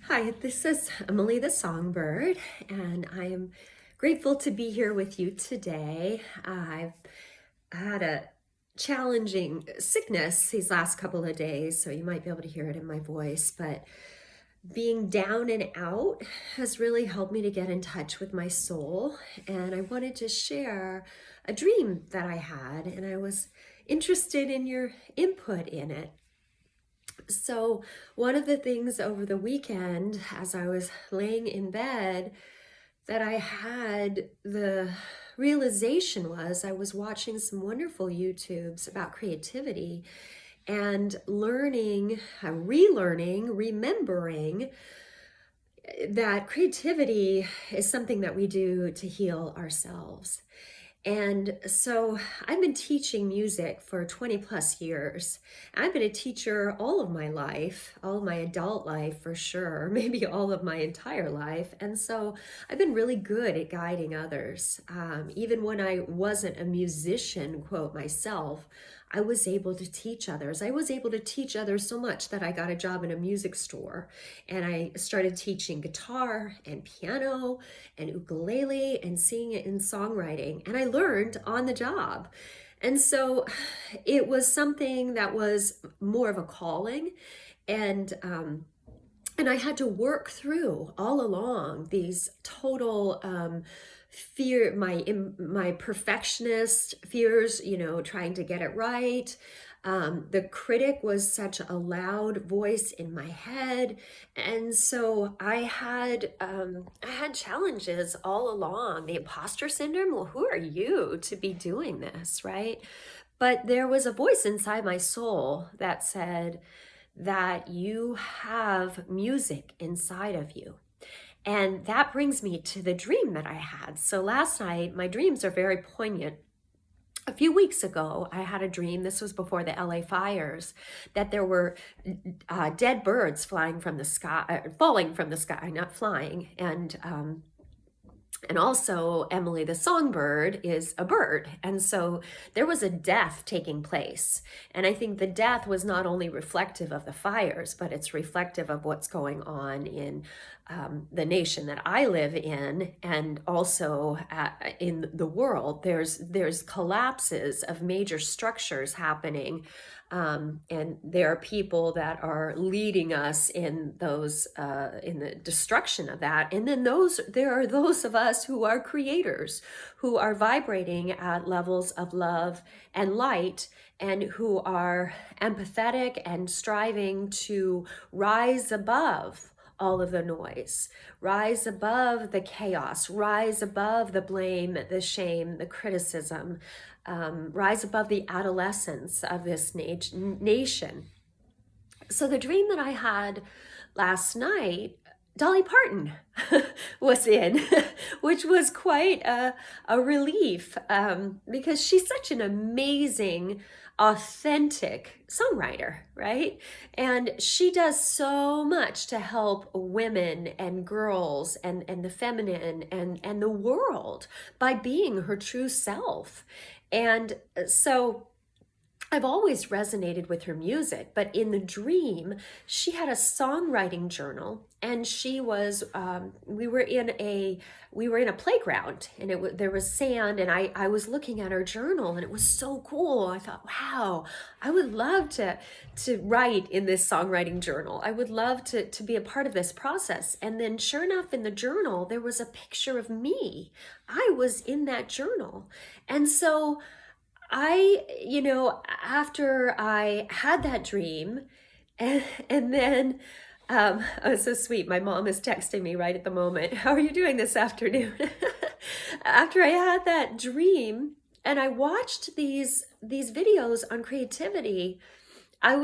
Hi, this is Emily the Songbird, and I am grateful to be here with you today. I've had a challenging sickness these last couple of days, so you might be able to hear it in my voice, but being down and out has really helped me to get in touch with my soul. And I wanted to share a dream that I had, and I was interested in your input in it. So, one of the things over the weekend, as I was laying in bed, that I had the realization was I was watching some wonderful YouTubes about creativity and learning, relearning, remembering that creativity is something that we do to heal ourselves. And so I've been teaching music for 20 plus years. I've been a teacher all of my life, all of my adult life for sure, maybe all of my entire life. And so I've been really good at guiding others. Even when I wasn't a musician, quote, myself, I was able to teach others. I was able to teach others so much that I got a job in a music store and I started teaching guitar and piano and ukulele and singing and songwriting. And I learned on the job. And so it was something that was more of a calling. And I had to work through all along these total fear, my perfectionist fears, trying to get it right. The critic was such a loud voice in my head, and so I had challenges all along. The imposter syndrome. Well, who are you to be doing this, right? But there was a voice inside my soul that said that you have music inside of you. And that brings me to the dream that I had. So last night, my dreams are very poignant. A few weeks ago, I had a dream, this was before the LA fires, that there were dead birds flying from the sky, falling from the sky, not flying. And also, Emily the songbird is a bird. And so there was a death taking place. And I think the death was not only reflective of the fires, but it's reflective of what's going on in the nation that I live in, and also in the world. There's collapses of major structures happening. And there are people that are leading us in those in the destruction of that. And then there are those of us who are creators, who are vibrating at levels of love and light, and who are empathetic and striving to rise above all of the noise, rise above the chaos, rise above the blame, the shame, the criticism, rise above the adolescence of this nation. So the dream that I had last night, Dolly Parton was in, which was quite a relief, because she's such an amazing, authentic songwriter, right? And she does so much to help women and girls and the feminine and the world by being her true self. And so I've always resonated with her music, but in the dream, she had a songwriting journal, and she was. We were in a playground, and there was sand, and I was looking at her journal, and it was so cool. I thought, wow, I would love to write in this songwriting journal. I would love to be a part of this process. And then, sure enough, in the journal, there was a picture of me. I was in that journal, and so. After I had that dream, and then, oh, it's so sweet. My mom is texting me right at the moment. How are you doing this afternoon? After I had that dream, and I watched these videos on creativity, I've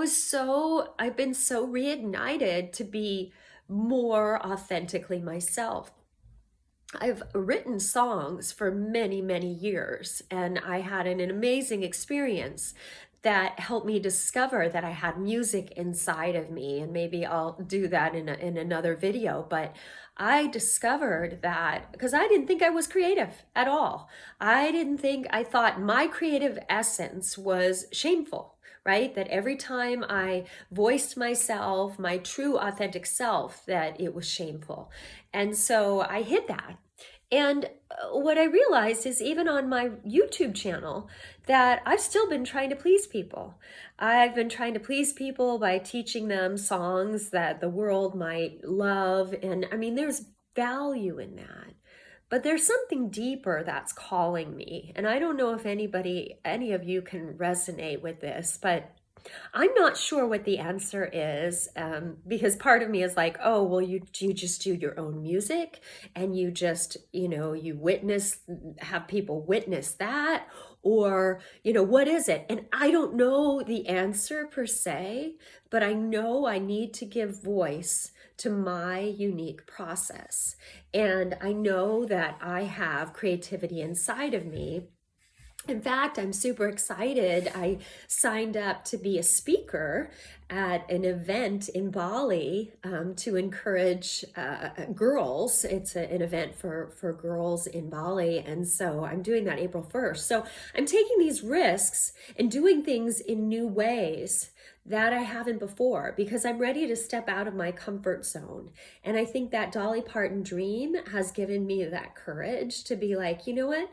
been so reignited to be more authentically myself. I've written songs for many, many years, and I had an amazing experience that helped me discover that I had music inside of me. And maybe I'll do that in another video. But I discovered that because I didn't think I was creative at all. I thought my creative essence was shameful, right? That every time I voiced myself, my true authentic self, that it was shameful. And so I hid that. And what I realized is even on my YouTube channel that I've still been trying to please people. I've been trying to please people by teaching them songs that the world might love. And I mean, there's value in that. But there's something deeper that's calling me. And I don't know if any of you can resonate with this, but I'm not sure what the answer is, because part of me is like, oh, well, you just do your own music and you just, you have people witness that, or, what is it? And I don't know the answer per se, but I know I need to give voice to my unique process. And I know that I have creativity inside of me. In fact, I'm super excited. I signed up to be a speaker at an event in Bali, to encourage girls. It's an event for girls in Bali. And so I'm doing that April 1st. So I'm taking these risks and doing things in new ways that I haven't before, because I'm ready to step out of my comfort zone. And I think that Dolly Parton dream has given me that courage to be like, you know what?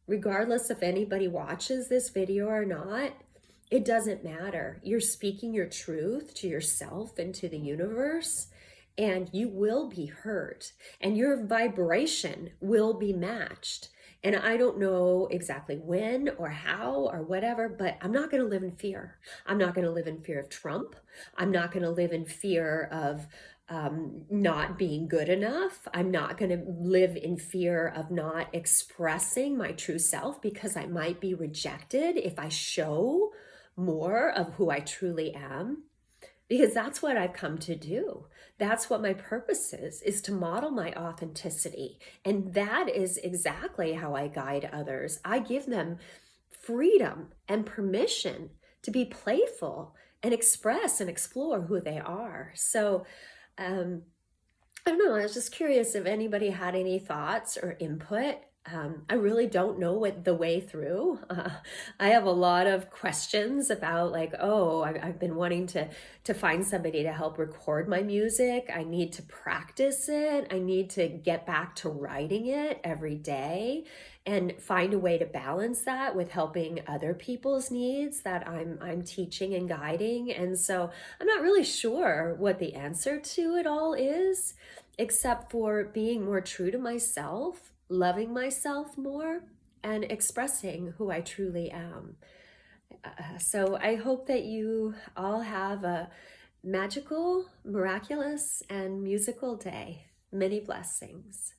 Regardless if anybody watches this video or not, it doesn't matter. You're speaking your truth to yourself and to the universe, and you will be heard, and your vibration will be matched. And I don't know exactly when or how or whatever, but I'm not going to live in fear. I'm not going to live in fear of Trump. I'm not going to live in fear of not being good enough. I'm not going to live in fear of not expressing my true self, because I might be rejected if I show more of who I truly am, because that's what I've come to do. That's what my purpose is to model my authenticity. And that is exactly how I guide others. I give them freedom and permission to be playful and express and explore who they are. So, I don't know. I was just curious if anybody had any thoughts or input. I really don't know what the way through. I have a lot of questions about, like, oh, I've been wanting to find somebody to help record my music. I need to practice it. I need to get back to writing it every day and find a way to balance that with helping other people's needs that I'm teaching and guiding. And so I'm not really sure what the answer to it all is, except for being more true to myself, loving myself more, and expressing who I truly am. So I hope that you all have a magical, miraculous, and musical day. Many blessings.